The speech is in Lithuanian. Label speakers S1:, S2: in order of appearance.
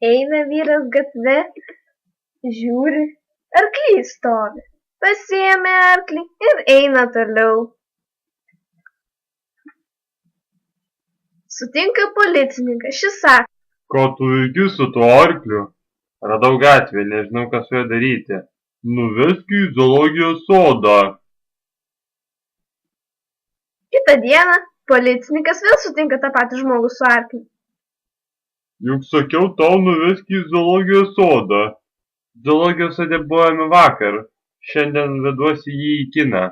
S1: Eina vyras gatve, žiūri, arklys stovi. Pasiėmė arklį ir eina toliau. Sutinka policininkas, šis sako:
S2: Ką tu veiki su tuo arkliu? Radau gatvėje, nežinau, ką su juo daryti. Nuvesk į zoologijos sodą.
S1: Kitą dieną policininkas vėl sutinka tą patį žmogų su arkliu.
S2: Juk sakiau tau nuvesk į zoologijos sodą. Zoologijos sode buvome vakar. Šiandien veduosi jį į kiną.